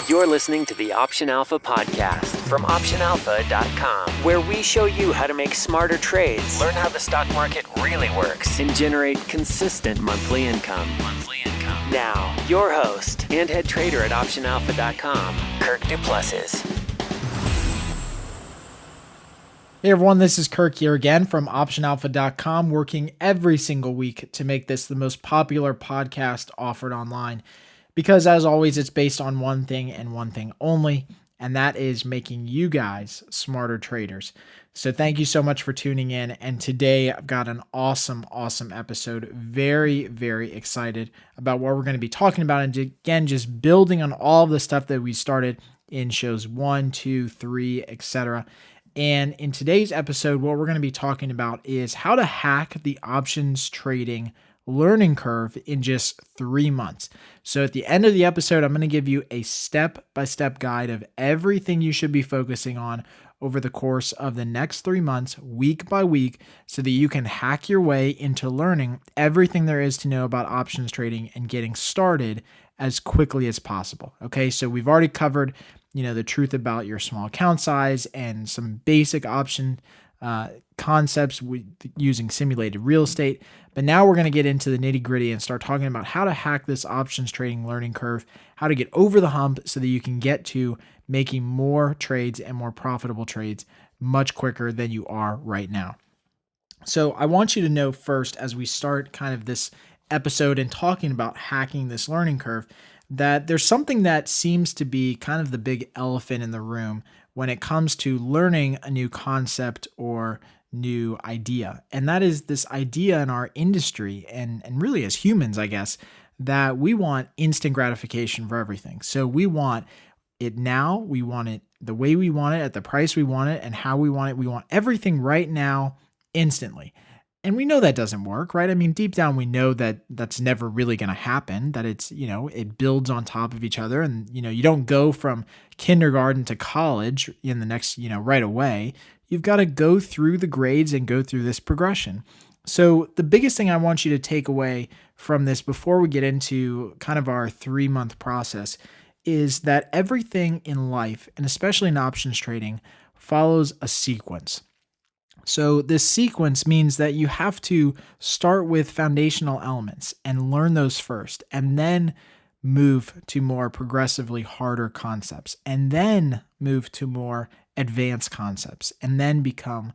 You're listening to the Option Alpha podcast from OptionAlpha.com, where we show you how to make smarter trades, learn how the stock market really works, and generate consistent monthly income. Now, your host and head trader at OptionAlpha.com, Kirk Duplessis. Hey everyone, this is Kirk here again from OptionAlpha.com, working every single week to make this the most popular podcast offered online. Because as always, it's based on one thing and one thing only, and that is making you guys smarter traders. So thank you so much for tuning in. And today I've got an awesome episode. Very, very excited about what we're going to be talking about. And again, just building on all of the stuff that we started in shows 1, 2, 3, etc. And in today's episode, what we're going to be talking about is how to hack the options trading learning curve in just 3 months. So at the end of the episode, I'm going to give you a step-by-step guide of everything you should be focusing on over the course of the next 3 months, week by week, so that you can hack your way into learning everything there is to know about options trading and getting started as quickly as possible. Okay, so we've already covered, the truth about your small account size and some basic option concepts using simulated real estate. But now we're going to get into the nitty gritty and start talking about how to hack this options trading learning curve, how to get over the hump so that you can get to making more trades and more profitable trades much quicker than you are right now. So I want you to know first, as we start kind of this episode and talking about hacking this learning curve, that there's something that seems to be kind of the big elephant in the room when it comes to learning a new concept or new idea. And that is this idea in our industry and really as humans, I guess, that we want instant gratification for everything. So we want it now, we want it the way we want it, at the price we want it, and how we want it. We want everything right now, instantly. And we know that doesn't work, right? I mean, deep down, we know that that's never really going to happen, that it's, it builds on top of each other. And, you don't go from kindergarten to college in the next, right away. You've got to go through the grades and go through this progression. So the biggest thing I want you to take away from this before we get into kind of our 3-month process is that everything in life, and especially in options trading, follows a sequence. So this sequence means that you have to start with foundational elements and learn those first, and then move to more progressively harder concepts, and then move to more advanced concepts, and then become,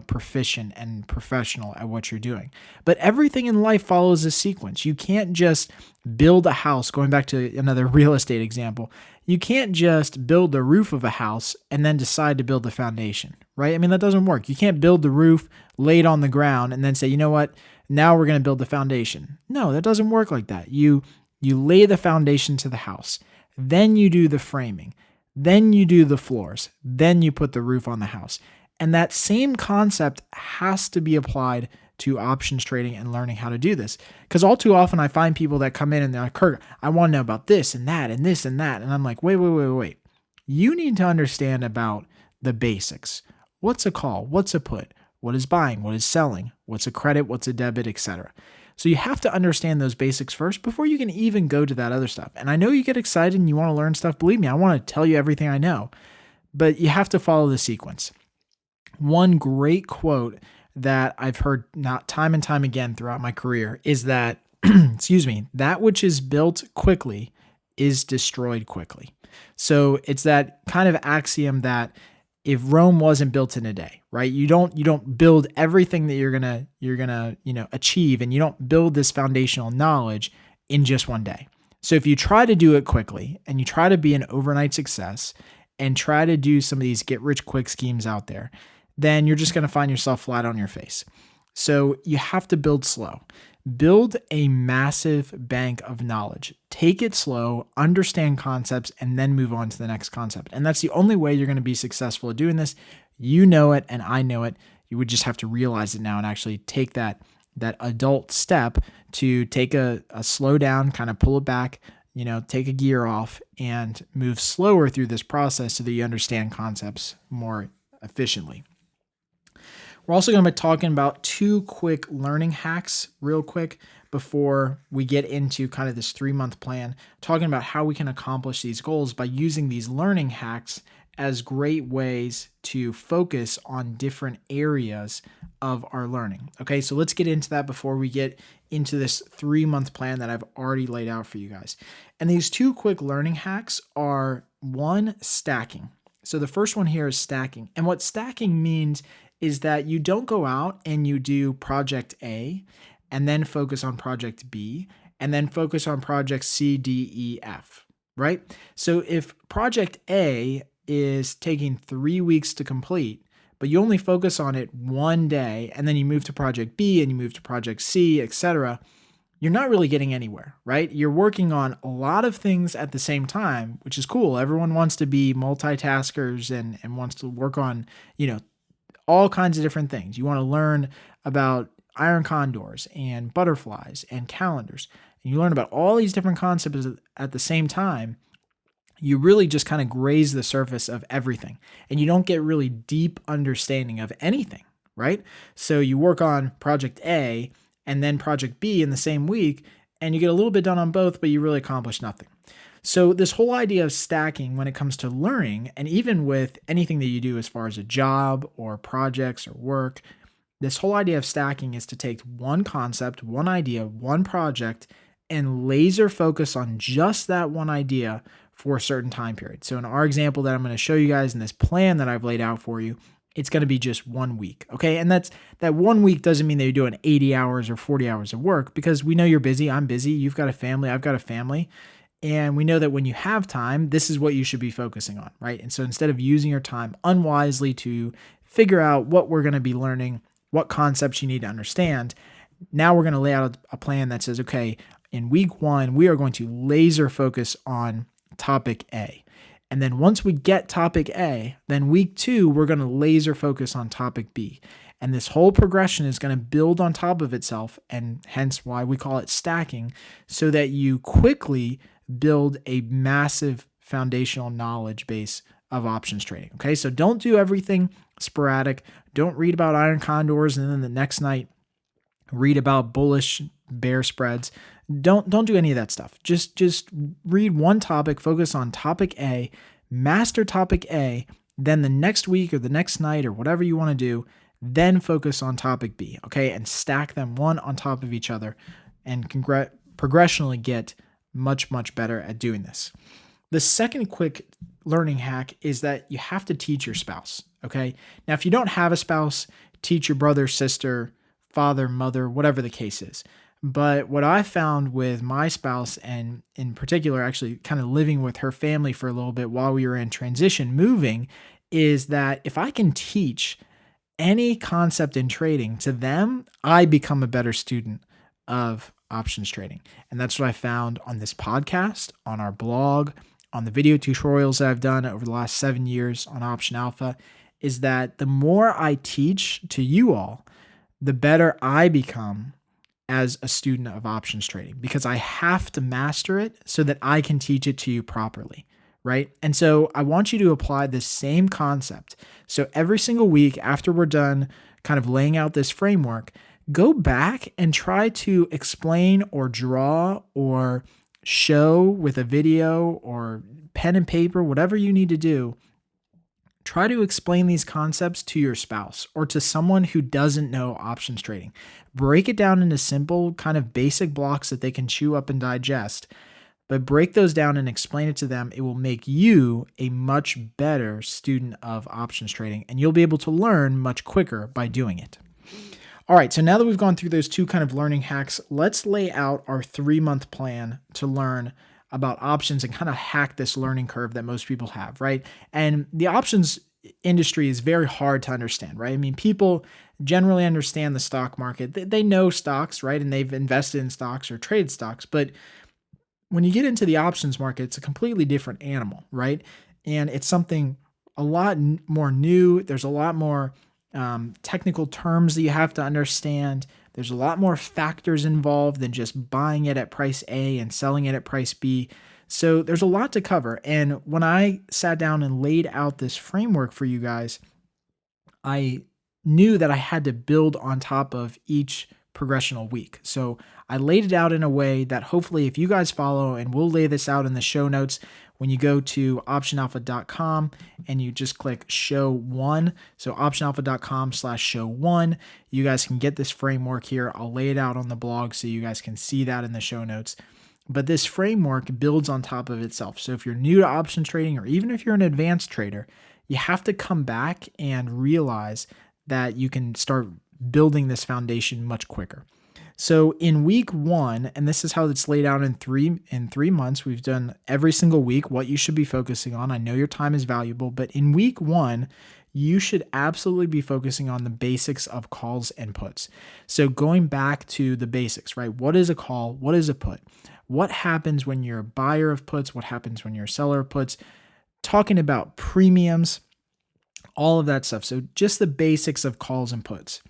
proficient and professional at what you're doing. But everything in life follows a sequence. You can't just build a house, going back to another real estate example. You can't just build the roof of a house and then decide to build the foundation, right? I mean, that doesn't work. You can't build the roof, lay it on the ground, and then say, you know what, now we're going to build the foundation. No, that doesn't work like that. You lay the foundation to the house, then you do the framing, then you do the floors, then you put the roof on the house. And that same concept has to be applied to options trading and learning how to do this. Because all too often I find people that come in and they're like, Kirk, I want to know about this and that and this and that. And I'm like, wait. You need to understand about the basics. What's a call? What's a put? What is buying? What is selling? What's a credit? What's a debit, etc. So you have to understand those basics first before you can even go to that other stuff. And I know you get excited and you want to learn stuff. Believe me, I want to tell you everything I know. But you have to follow the sequence. One great quote that I've heard not time and time again throughout my career is that, that which is built quickly is destroyed quickly. So it's that kind of axiom that if Rome wasn't built in a day, right? You don't build everything that you're gonna achieve, and you don't build this foundational knowledge in just one day. So if you try to do it quickly and you try to be an overnight success and try to do some of these get rich quick schemes out there, then you're just going to find yourself flat on your face. So you have to build slow. Build a massive bank of knowledge. Take it slow, understand concepts, and then move on to the next concept. And that's the only way you're going to be successful at doing this. You know it, and I know it. You would just have to realize it now and actually take that adult step to take a slow down, kind of pull it back, take a gear off and move slower through this process so that you understand concepts more efficiently. We're also going to be talking about 2 quick learning hacks real quick before we get into kind of this 3-month plan, talking about how we can accomplish these goals by using these learning hacks as great ways to focus on different areas of our learning. Okay, so let's get into that before we get into this 3-month plan that I've already laid out for you guys. And these 2 quick learning hacks are: 1, stacking. So the first one here is stacking. And what stacking means is that you don't go out and you do project A and then focus on project B and then focus on project C, D, E, F, right? So if project A is taking 3 weeks to complete, but you only focus on it one day, and then you move to project B and you move to project C, etc., you're not really getting anywhere, right? You're working on a lot of things at the same time, which is cool. Everyone wants to be multitaskers and wants to work on, all kinds of different things. You want to learn about iron condors and butterflies and calendars. And you learn about all these different concepts at the same time. You really just kind of graze the surface of everything, and you don't get really deep understanding of anything, right? So you work on project A and then project B in the same week, and you get a little bit done on both, but you really accomplish nothing. So this whole idea of stacking when it comes to learning, and even with anything that you do as far as a job or projects or work, this whole idea of stacking is to take one concept, one idea, one project, and laser focus on just that one idea for a certain time period. So in our example that I'm going to show you guys in this plan that I've laid out for you, it's going to be just 1 week. Okay. And that 1 week doesn't mean that you're doing 80 hours or 40 hours of work, because we know you're busy. I'm busy. You've got a family. I've got a family. And we know that when you have time, this is what you should be focusing on, right? And so instead of using your time unwisely to figure out what we're going to be learning, what concepts you need to understand, now we're going to lay out a plan that says, okay, in week 1, we are going to laser focus on topic A. And then once we get topic A, then week 2, we're going to laser focus on topic B. And this whole progression is going to build on top of itself, and hence why we call it stacking, so that you quickly build a massive foundational knowledge base of options trading. Okay, so don't do everything sporadic. Don't read about iron condors and then the next night read about bullish bear spreads. Don't do any of that stuff. Just read one topic, focus on topic A, master topic A, then the next week or the next night or whatever you want to do, then focus on topic B, okay? And stack them one on top of each other and progressionally get much, much better at doing this. The second quick learning hack is that you have to teach your spouse, okay? Now, if you don't have a spouse, teach your brother, sister, father, mother, whatever the case is. But what I found with my spouse, and in particular, actually kind of living with her family for a little bit while we were in transition moving, is that if I can teach any concept in trading to them, I become a better student of options trading. And that's what I found on this podcast, on our blog, on the video tutorials that I've done over the last 7 years on Option Alpha, is that the more I teach to you all, the better I become as a student of options trading, because I have to master it so that I can teach it to you properly, right? And so I want you to apply this same concept. So every single week after we're done kind of laying out this framework, go back and try to explain or draw or show with a video or pen and paper, whatever you need to do. Try to explain these concepts to your spouse or to someone who doesn't know options trading. Break it down into simple, kind of basic blocks that they can chew up and digest, but break those down and explain it to them. It will make you a much better student of options trading, and you'll be able to learn much quicker by doing it. All right, so now that we've gone through those 2 kind of learning hacks, let's lay out our 3-month plan to learn about options and kind of hack this learning curve that most people have, right? And the options industry is very hard to understand, right? I mean, people generally understand the stock market. They know stocks, right? And they've invested in stocks or traded stocks. But when you get into the options market, it's a completely different animal, right? And it's something a lot more new. There's a lot more technical terms that you have to understand. There's a lot more factors involved than just buying it at price A and selling it at price B. So there's a lot to cover. And when I sat down and laid out this framework for you guys, I knew that I had to build on top of each progressional week. So I laid it out in a way that hopefully if you guys follow, and we'll lay this out in the show notes, when you go to optionalpha.com and you just click show one, so optionalpha.com/show one, you guys can get this framework here. I'll lay it out on the blog so you guys can see that in the show notes. But this framework builds on top of itself. So if you're new to option trading, or even if you're an advanced trader, you have to come back and realize that you can start building this foundation much quicker. So in week 1, and this is how it's laid out in three months, we've done every single week what you should be focusing on. I know your time is valuable, but in week 1, you should absolutely be focusing on the basics of calls and puts. So going back to the basics, right? What is a call? What is a put? What happens when you're a buyer of puts? What happens when you're a seller of puts? Talking about premiums, all of that stuff. So just the basics of calls and puts.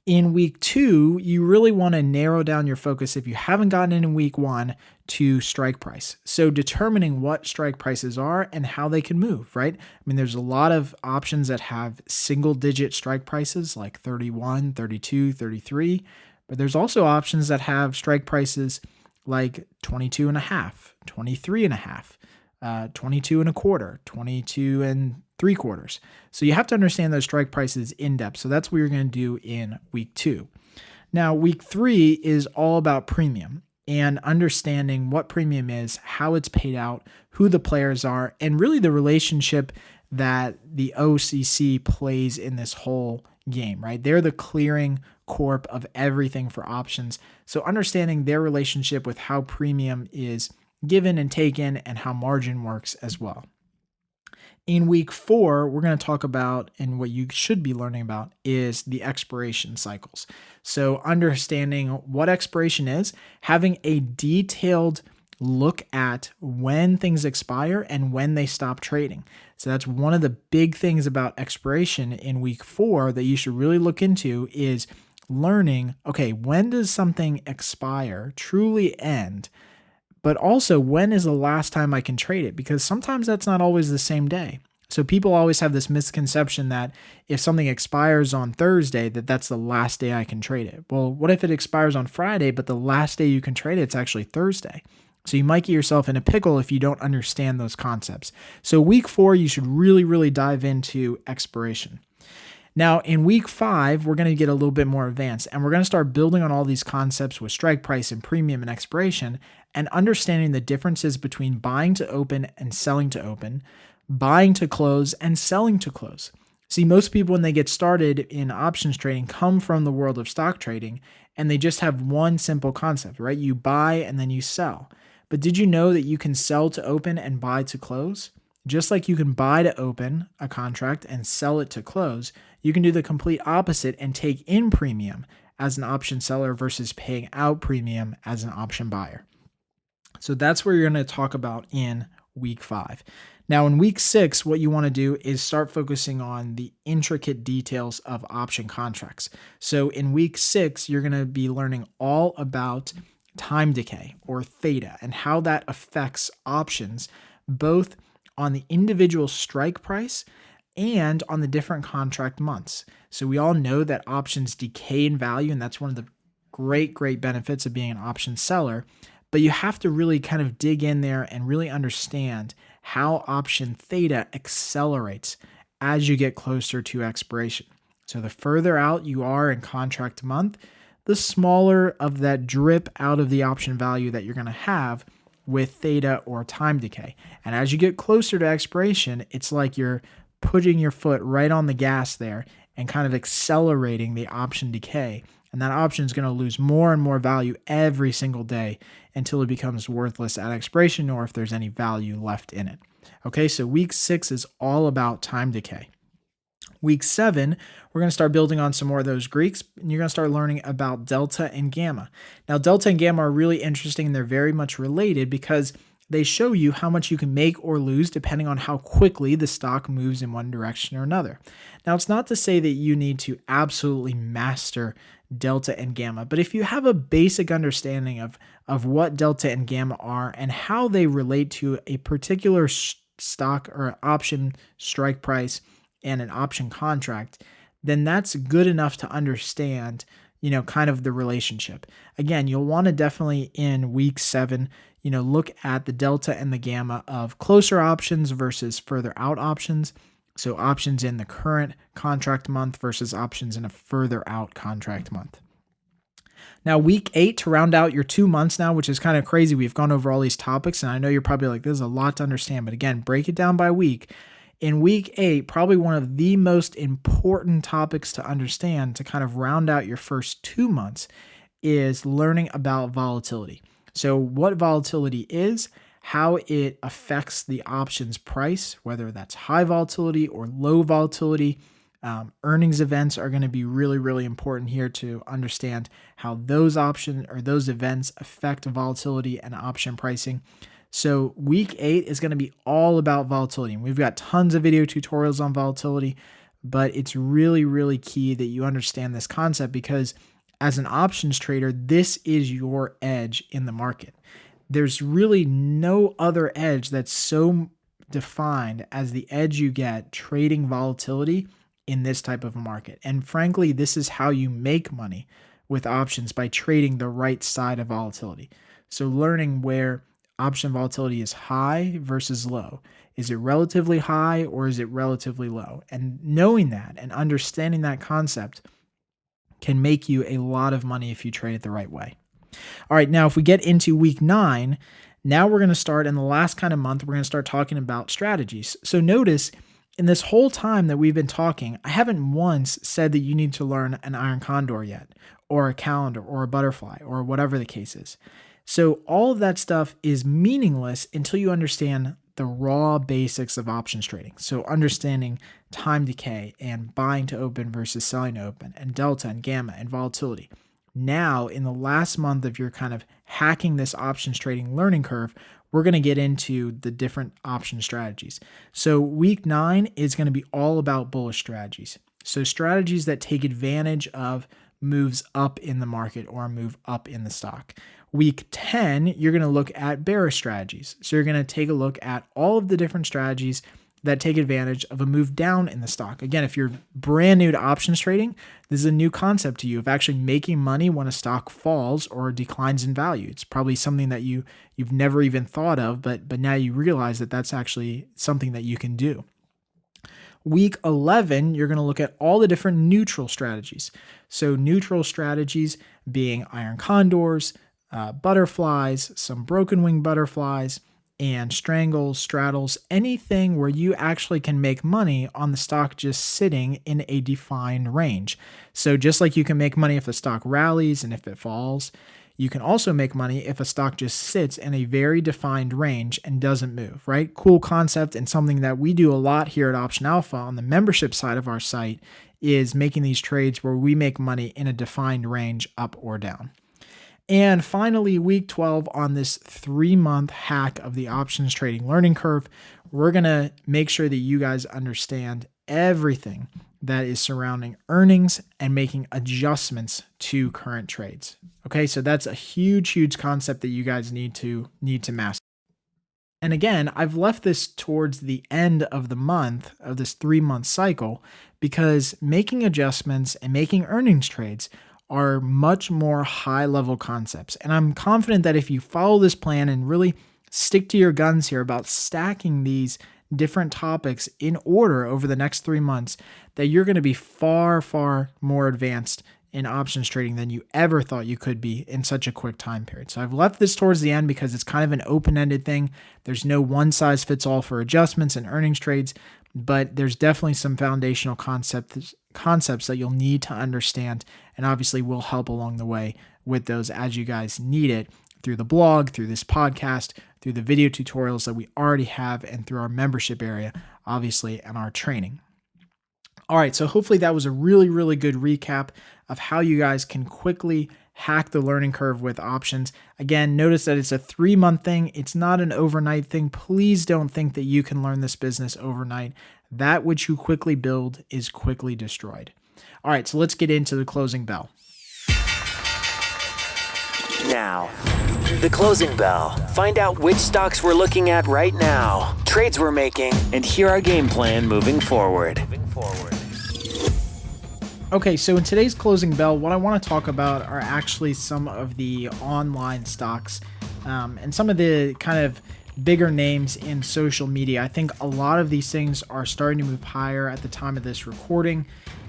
In week 2, you really want to narrow down your focus, if you haven't gotten in week 1, to strike price. So determining what strike prices are and how they can move, right? I mean, there's a lot of options that have single digit strike prices like 31, 32, 33, but there's also options that have strike prices like 22 and a half, 23 and a half, 22 and a quarter, 22 and 3/4. So you have to understand those strike prices in depth. So that's what you're going to do in week 2. Now, week 3 is all about premium and understanding what premium is, how it's paid out, who the players are, and really the relationship that the OCC plays in this whole game, right? They're the clearing corp of everything for options. So understanding their relationship with how premium is given and taken and how margin works as well. In week 4, we're going to talk about, and what you should be learning about, is the expiration cycles. So understanding what expiration is, having a detailed look at when things expire and when they stop trading. So that's one of the big things about expiration in week 4 that you should really look into, is learning, okay, when does something expire, truly end? But also, when is the last time I can trade it? Because sometimes that's not always the same day. So people always have this misconception that if something expires on Thursday, that's the last day I can trade it. Well, what if it expires on Friday, but the last day you can trade it's actually Thursday? So you might get yourself in a pickle if you don't understand those concepts. So week 4, you should really, really dive into expiration. Now, in week 5, we're going to get a little bit more advanced, and we're going to start building on all these concepts with strike price and premium and expiration, and understanding the differences between buying to open and selling to open, buying to close and selling to close. See, most people when they get started in options trading come from the world of stock trading, and they just have one simple concept, right? You buy and then you sell. But did you know that you can sell to open and buy to close? Just like you can buy to open a contract and sell it to close, you can do the complete opposite and take in premium as an option seller versus paying out premium as an option buyer. So that's where you're going to talk about in week 5. Now, in week 6, what you want to do is start focusing on the intricate details of option contracts. So in week 6, you're going to be learning all about time decay, or theta, and how that affects options, both on the individual strike price and on the different contract months. So we all know that options decay in value, and that's one of the great benefits of being an option seller. But you have to really kind of dig in there and really understand how option theta accelerates as you get closer to expiration. So the further out you are in contract month, the smaller of that drip out of the option value that you're going to have with theta or time decay. And as you get closer to expiration, it's like you're putting your foot right on the gas there and kind of accelerating the option decay. And that option is going to lose more and more value every single day until it becomes worthless at expiration, or if there's any value left in it. Okay, so week 6 is all about time decay. Week 7, we're going to start building on some more of those Greeks, and you're going to start learning about delta and gamma. Now, delta and gamma are really interesting, and they're very much related because they show you how much you can make or lose depending on how quickly the stock moves in one direction or another. Now, it's not to say that you need to absolutely master delta and gamma, but if you have a basic understanding of what delta and gamma are and how they relate to a particular stock or option strike price and an option contract, then that's good enough to understand, kind of the relationship. Again, you'll want to definitely in week 7, look at the delta and the gamma of closer options versus further out options. So options in the current contract month versus options in a further out contract month. Now, week 8, to round out your 2 months now, which is kind of crazy. We've gone over all these topics, and I know you're probably like, this is a lot to understand. But again, break it down by week. In week 8, probably one of the most important topics to understand to kind of round out your first 2 months is learning about volatility. So what volatility is, how it affects the options price, whether that's high volatility or low volatility. Earnings events are going to be really, really important here to understand how those options or those events affect volatility and option pricing. So week 8 is going to be all about volatility. And we've got tons of video tutorials on volatility, but it's really, really key that you understand this concept because as an options trader, this is your edge in the market. There's really no other edge that's so defined as the edge you get trading volatility in this type of a market. And frankly, this is how you make money with options, by trading the right side of volatility. So learning where option volatility is high versus low. Is it relatively high or is it relatively low? And knowing that and understanding that concept can make you a lot of money if you trade it the right way. All right, now if we get into week 9, now we're going to start in the last kind of month, we're going to start talking about strategies. So notice in this whole time that we've been talking, I haven't once said that you need to learn an iron condor yet, or a calendar, or a butterfly, or whatever the case is. So all of that stuff is meaningless until you understand the raw basics of options trading. So understanding time decay and buying to open versus selling to open, and delta and gamma and volatility. Now, in the last month of your kind of hacking this options trading learning curve, we're going to get into the different option strategies. So week 9 is going to be all about bullish strategies. So strategies that take advantage of moves up in the market or a move up in the stock. Week 10, you're going to look at bearish strategies. So you're going to take a look at all of the different strategies that take advantage of a move down in the stock. Again, if you're brand new to options trading, this is a new concept to you of actually making money when a stock falls or declines in value. It's probably something that you've never even thought of, but now you realize that that's actually something that you can do. Week 11, you're going to look at all the different neutral strategies. So neutral strategies being iron condors, butterflies, some broken wing butterflies, and strangles, straddles, anything where you actually can make money on the stock just sitting in a defined range. So just like you can make money if the stock rallies and if it falls, you can also make money if a stock just sits in a very defined range and doesn't move, right? Cool concept, and something that we do a lot here at Option Alpha on the membership side of our site is making these trades where we make money in a defined range up or down. And finally, week 12 on this 3-month hack of the options trading learning curve, we're going to make sure that you guys understand everything that is surrounding earnings and making adjustments to current trades. Okay, so that's a huge, huge concept that you guys need to master. And again, I've left this towards the end of the month of this 3-month cycle because making adjustments and making earnings trades are much more high-level concepts. And I'm confident that if you follow this plan and really stick to your guns here about stacking these different topics in order over the next 3 months, that you're going to be far, far more advanced in options trading than you ever thought you could be in such a quick time period. So I've left this towards the end because it's kind of an open-ended thing. There's no one-size-fits-all for adjustments and earnings trades, but there's definitely some foundational concepts that you'll need to understand, and obviously will help along the way with those as you guys need it through the blog, through this podcast, through the video tutorials that we already have, and through our membership area, obviously, and our training. All right, so hopefully that was a really, really good recap of how you guys can quickly hack the learning curve with options. Again, notice that it's a 3-month thing. It's not an overnight thing. Please don't think that you can learn this business overnight. That which you quickly build is quickly destroyed. All right, so let's get into the closing bell. Now, the closing bell. Find out which stocks we're looking at right now, trades we're making, and hear our game plan moving forward. Okay, so in today's closing bell, what I want to talk about are actually some of the online stocks and some of the kind of bigger names in social media. I think a lot of these things are starting to move higher at the time of this recording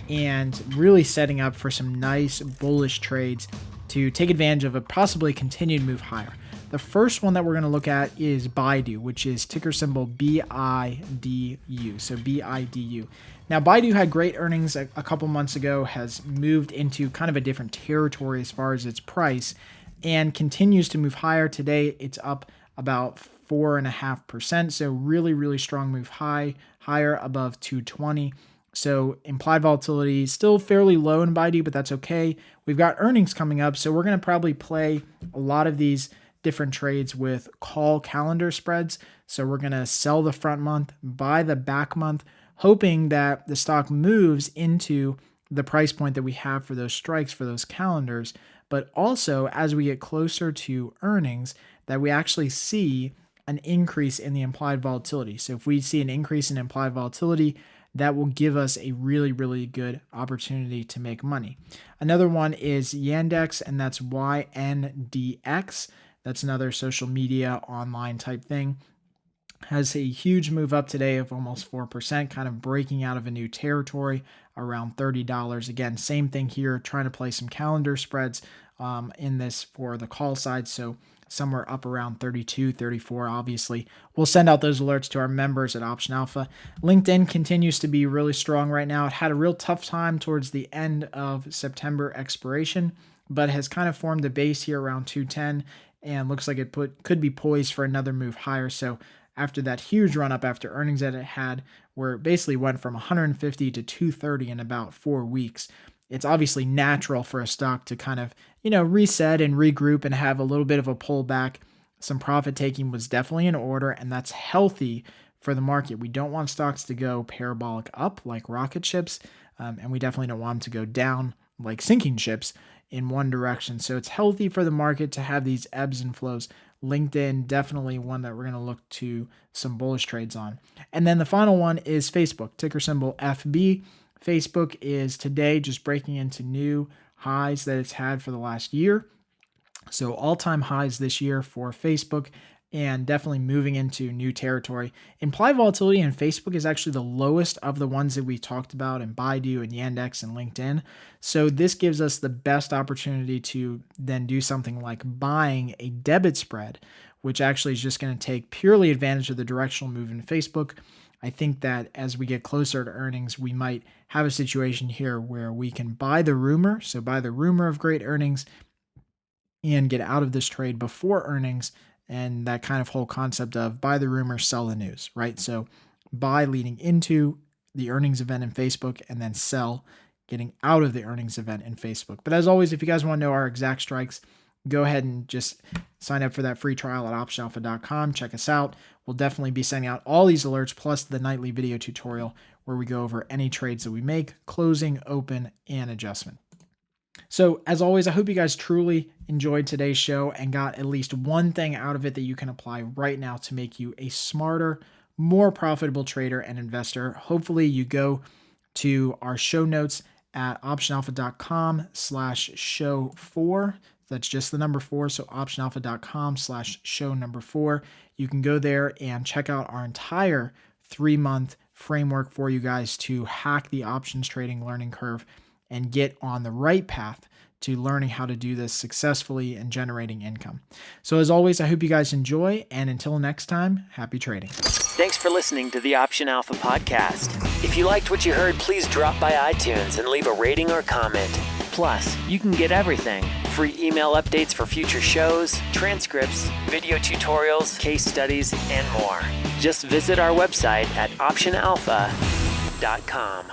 and really setting up for some nice bullish trades to take advantage of a possibly continued move higher. The first one that we're going to look at is Baidu, which is ticker symbol BIDU. So BIDU. Now, Baidu had great earnings a couple months ago, has moved into kind of a different territory as far as its price, and continues to move higher. Today, it's up about 4.5%. So really, really strong move higher above 220. So implied volatility is still fairly low in Baidu, but that's okay. We've got earnings coming up, so we're going to probably play a lot of these different trades with call calendar spreads. So we're going to sell the front month, buy the back month, hoping that the stock moves into the price point that we have for those strikes, for those calendars. But also, as we get closer to earnings, that we actually see an increase in the implied volatility. So if we see an increase in implied volatility, that will give us a really, really good opportunity to make money. Another one is Yandex, and that's YNDX. That's another social media online type thing. Has a huge move up today of almost 4%, kind of breaking out of a new territory around $30. Again, same thing here, trying to play some calendar spreads in this for the call side. So somewhere up around 32, 34, obviously. We'll send out those alerts to our members at Option Alpha. LinkedIn continues to be really strong right now. It had a real tough time towards the end of September expiration, but has kind of formed a base here around 210 and looks like it could be poised for another move higher. So after that huge run up after earnings that it had, where it basically went from 150 to 230 in about 4 weeks, it's obviously natural for a stock to kind of, reset and regroup and have a little bit of a pullback. Some profit taking was definitely in order, and that's healthy for the market. We don't want stocks to go parabolic up like rocket ships, and we definitely don't want them to go down like sinking ships in one direction. So it's healthy for the market to have these ebbs and flows. LinkedIn, definitely one that we're going to look to some bullish trades on. And then the final one is Facebook, ticker symbol FB. Facebook is today just breaking into new highs that it's had for the last year. So all-time highs this year for Facebook, and definitely moving into new territory. Implied volatility in Facebook is actually the lowest of the ones that we talked about in Baidu and Yandex and LinkedIn. So this gives us the best opportunity to then do something like buying a debit spread, which actually is just going to take purely advantage of the directional move in Facebook. I think that as we get closer to earnings, we might have a situation here where we can buy the rumor, so buy the rumor of great earnings and get out of this trade before earnings. And that kind of whole concept of buy the rumor, sell the news, right? So buy leading into the earnings event in Facebook and then sell getting out of the earnings event in Facebook. But as always, if you guys want to know our exact strikes, go ahead and just sign up for that free trial at optionalpha.com. Check us out. We'll definitely be sending out all these alerts plus the nightly video tutorial where we go over any trades that we make, closing, open, and adjustment. So as always, I hope you guys truly enjoyed today's show and got at least one thing out of it that you can apply right now to make you a smarter, more profitable trader and investor. Hopefully you go to our show notes at optionalpha.com/show4. That's just the number 4. So optionalpha.com/show4. You can go there and check out our entire 3-month framework for you guys to hack the options trading learning curve and get on the right path to learning how to do this successfully and generating income. So as always, I hope you guys enjoy, and until next time, happy trading. Thanks for listening to the Option Alpha podcast. If you liked what you heard, please drop by iTunes and leave a rating or comment. Plus, you can get everything: free email updates for future shows, transcripts, video tutorials, case studies, and more. Just visit our website at optionalpha.com.